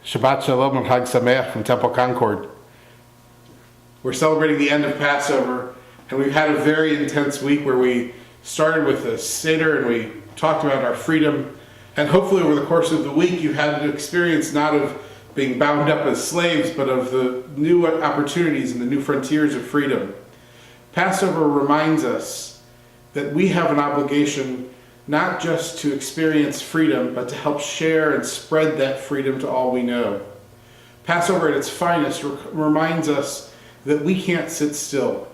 Shabbat Shalom and Chag Sameach from Temple Concord. We're celebrating the end of Passover, and we've had a very intense week where we started with a Seder and we talked about our freedom. And hopefully over the course of the week you've had an experience not of being bound up as slaves, but of the new opportunities and the new frontiers of freedom. Passover reminds us that we have an obligation not just to experience freedom, but to help share and spread that freedom to all we know. Passover at its finest reminds us that we can't sit still.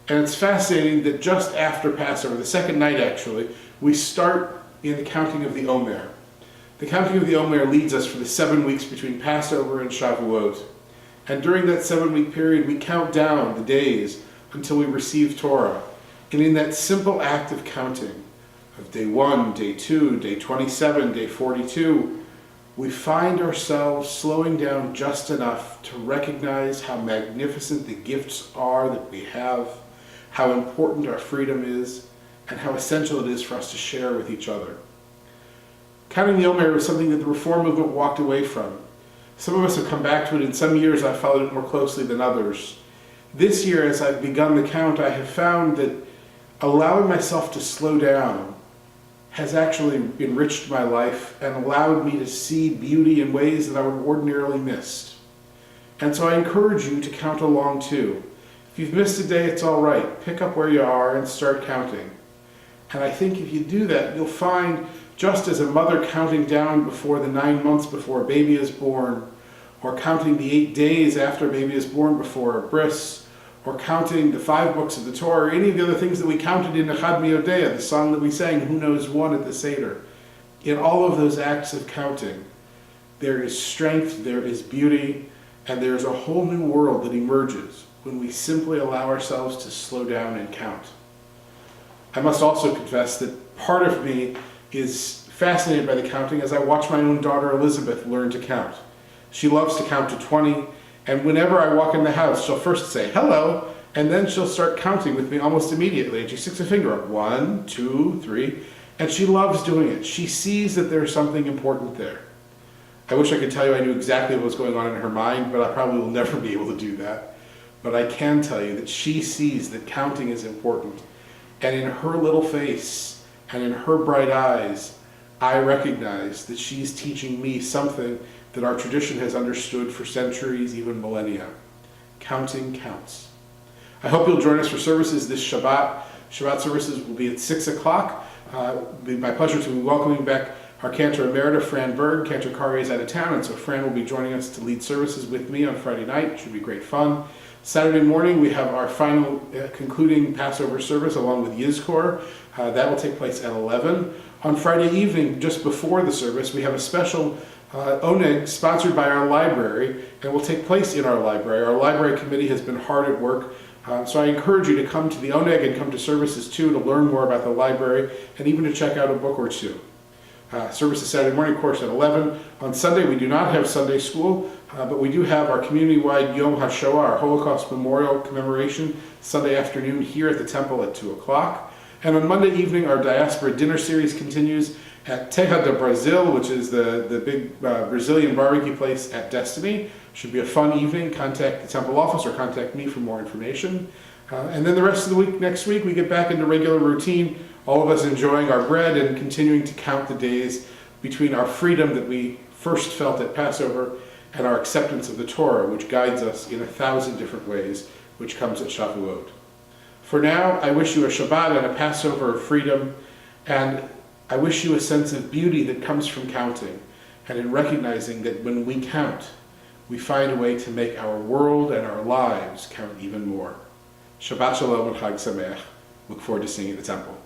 And it's fascinating that just after Passover, the second night actually, we start in the counting of the Omer. The counting of the Omer leads us for the 7 weeks between Passover and Shavuot. And during that 7-week period, we count down the days until we receive Torah. And in that simple act of counting, of day 1, day 2, day 27, day 42, we find ourselves slowing down just enough to recognize how magnificent the gifts are that we have, how important our freedom is, and how essential it is for us to share with each other. Counting the Omer was something that the Reform movement walked away from. Some of us have come back to it. In some years I've followed it more closely than others. This year, as I've begun the count, I have found that allowing myself to slow down has actually enriched my life and allowed me to see beauty in ways that I would ordinarily miss. And so I encourage you to count along too. If you've missed a day, it's all right. Pick up where you are and start counting. And I think if you do that, you'll find, just as a mother counting down before the 9 months before a baby is born, or counting the 8 days after a baby is born before a bris, or counting the 5 books of the Torah, or any of the other things that we counted in Echad Miodea, the song that we sang, Who Knows One at the Seder. In all of those acts of counting, there is strength, there is beauty, and there is a whole new world that emerges when we simply allow ourselves to slow down and count. I must also confess that part of me is fascinated by the counting as I watch my own daughter Elizabeth learn to count. She loves to count to 20, and whenever I walk in the house, she'll first say, hello, and then she'll start counting with me almost immediately. And she sticks a finger up, 1, 2, 3, and she loves doing it. She sees that there's something important there. I wish I could tell you I knew exactly what was going on in her mind, but I probably will never be able to do that. But I can tell you that she sees that counting is important. And in her little face and in her bright eyes, I recognize that she's teaching me something that our tradition has understood for centuries, even millennia. Counting counts. I hope you'll join us for services this Shabbat. Shabbat services will be at 6 o'clock. It'll be my pleasure to be welcoming back our Cantor Emerita, Fran Berg. Cantor Carrier is out of town, and so Fran will be joining us to lead services with me on Friday night. It should be great fun. Saturday morning, we have our final concluding Passover service along with Yizkor. That will take place at 11. On Friday evening, just before the service, we have a special Oneg sponsored by our library, and will take place in our library. Our library committee has been hard at work, so I encourage you to come to the Oneg and come to services too to learn more about the library and even to check out a book or two. Services Saturday morning, of course, at 11. On Sunday, we do not have Sunday school, but we do have our community-wide Yom HaShoah, our Holocaust Memorial Commemoration, Sunday afternoon here at the temple at 2 o'clock. And on Monday evening, our Diaspora Dinner Series continues at Terra do Brasil, which is the big Brazilian barbecue place at Destiny. Should be a fun evening. Contact the temple office or contact me for more information. And then the rest of the week, next week, we get back into regular routine, all of us enjoying our bread and continuing to count the days between our freedom that we first felt at Passover and our acceptance of the Torah, which guides us in 1,000 different ways, which comes at Shavuot. For now, I wish you a Shabbat and a Passover of freedom, and I wish you a sense of beauty that comes from counting, and in recognizing that when we count, we find a way to make our world and our lives count even more. Shabbat Shalom and Chag Sameach. Look forward to seeing you at the temple.